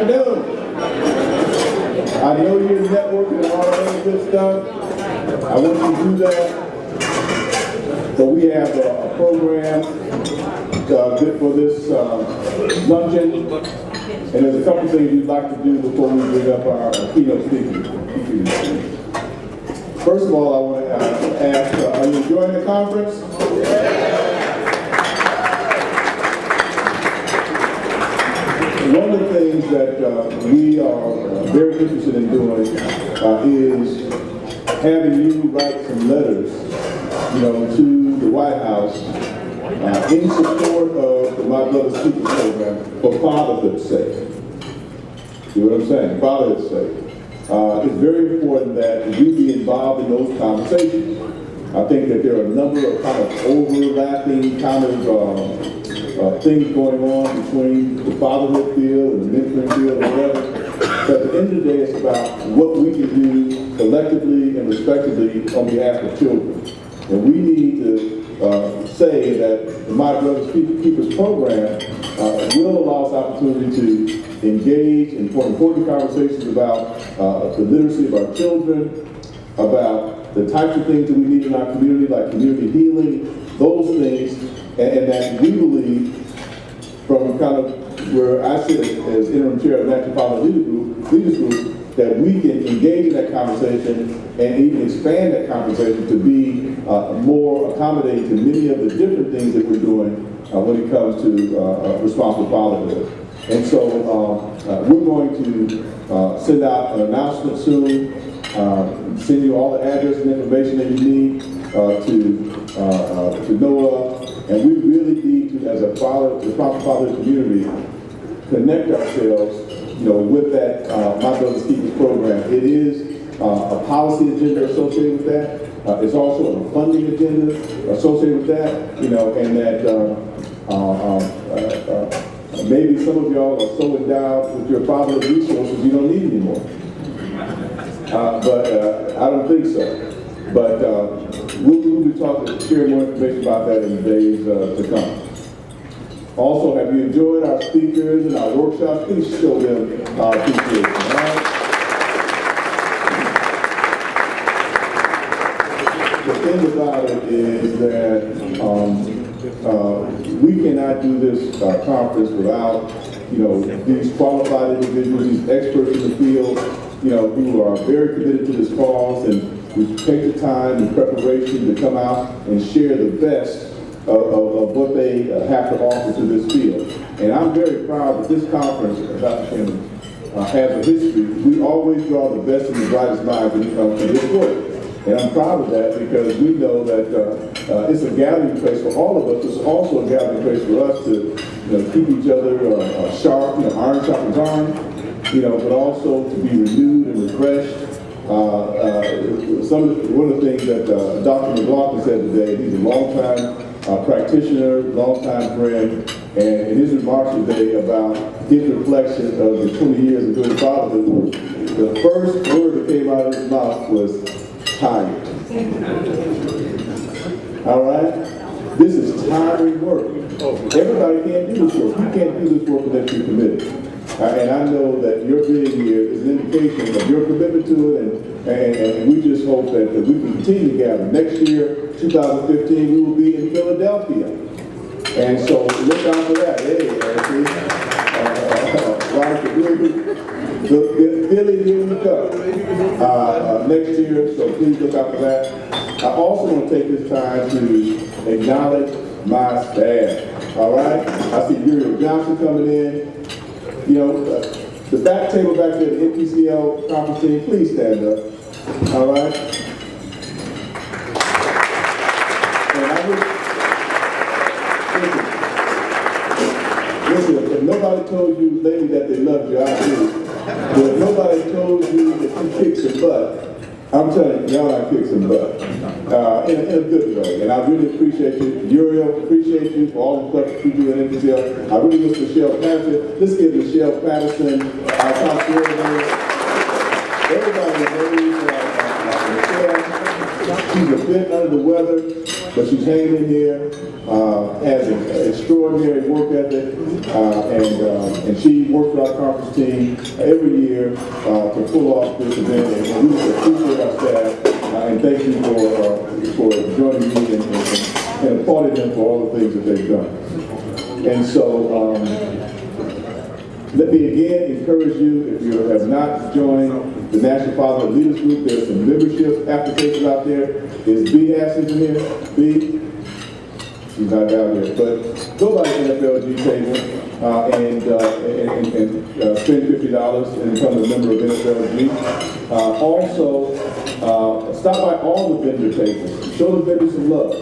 afternoon. I know you're networking and all that good stuff. I want you to do that. So we have a program good for this luncheon. And there's a couple things we'd like to do before we bring up our keynote speaker. First of all, I want to ask, are you enjoying the conference? One of the things that we are very interested in doing is having you write some letters, to the White House in support of the My Brother's Keeper program for fatherhood's sake. You know what I'm saying? Fatherhood's sake. It's very important that we be involved in those conversations. I think that there are a number of kind of overlapping kind of things going on between the fatherhood field and the mentoring field or whatever. But at the end of the day, it's about what we can do collectively and respectively on behalf of children. And we need to say that the My Brother's Keepers program will allow us opportunity to engage in important conversations about the literacy of our children, about the types of things that we need in our community, like community healing, those things, and that we believe, from kind of where I sit as interim chair of the National Fatherhood Leaders Group, that we can engage in that conversation and even expand that conversation to be more accommodating to many of the different things that we're doing when it comes to responsible fatherhood. And so we're going to send out an announcement soon, send you all the address and information that you need to know of. And we really need to, as a responsible fatherhood community, connect ourselves, with that My Brother's Keepers program. It is a policy agenda associated with that. It's also a funding agenda associated with that, and that maybe some of y'all are so endowed with your fatherhood resources you don't need anymore. But I don't think so. But we'll be sharing more information about that in the days to come. Also, have you enjoyed our speakers and our workshops? Please show them our appreciation. Right? The thing about it is that we cannot do this conference without, these qualified individuals, these experts in the field, who are very committed to this cause and who take the time and preparation to come out and share the best of what they have to offer to this field. And I'm very proud that this conference, Dr. Chairman, has a history. We always draw the best and the brightest minds when it comes to this work. And I'm proud of that because we know that it's a gathering place for all of us. It's also a gathering place for us to keep each other sharp, iron sharpens iron, but also to be renewed and refreshed. One of the things that Dr. McLaughlin said today, he's a longtime practitioner, longtime friend, and in his remarks today about his reflection of the 20 years of doing fatherhood, the first word that came out of his mouth was tired. All right? This is tiring work. Everybody can't do this work. You can't do this work unless you're committed. And I know that your being here is an indication of your commitment to it, and we just hope that we can continue to gather. Next year, 2015, we will be in Philadelphia. And so look out for that. Hey, the Philly, here we come. Next year, so please look out for that. I also want to take this time to acknowledge my staff. All right? I see Uriel Johnson coming in. The back table back there, the NPCL conference team, please stand up. All right? And I would, listen, if nobody told you lately that they loved you, I do. But if nobody told you that you kicked some butt, I'm telling you, y'all kicked some butt. In a good way. And I really appreciate you. Uriel, appreciate you for all the stuff you do in NPCL. I really miss Michelle Patterson. Let's give Michelle Patterson our top cheerleader. Everybody knows Michelle. She's a bit under the weather, but she's hanging in here, has an extraordinary work ethic, and she works with our conference team every year to pull off this event, and we appreciate our staff, and thank you for joining me and applauding them for all the things that they've done. And so, let me again encourage you, if you have not joined the National Fatherhood Leaders Group, there's some membership applications out there. Is B Haskins in here? B? She's not down here. But go by the NFLG table and spend $50 and become a member of NFLG. Also, stop by all the vendor tables. Show the vendors some love.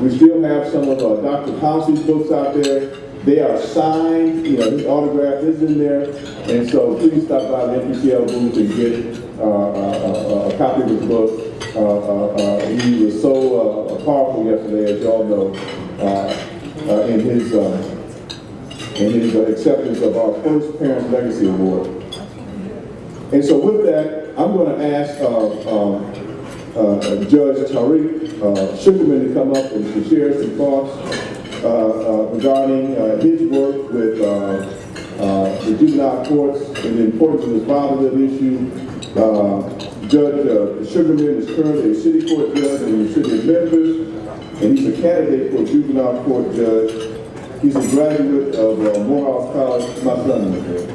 We still have some of Dr. Housey's books out there. They are signed, his autograph is in there, and so please stop by the NPCL booth and get a copy of his book. He was so powerful yesterday, as you all know, in his acceptance of our first Parents Legacy Award. And so with that, I'm going to ask Judge Tariq Sugarman to come up and to share some thoughts regarding his work with the juvenile courts and the importance of this fatherhood issue. Judge Sugarman is currently a city court judge in the city of Memphis, and he's a candidate for a juvenile court judge. He's a graduate of Morehouse College. My son is there.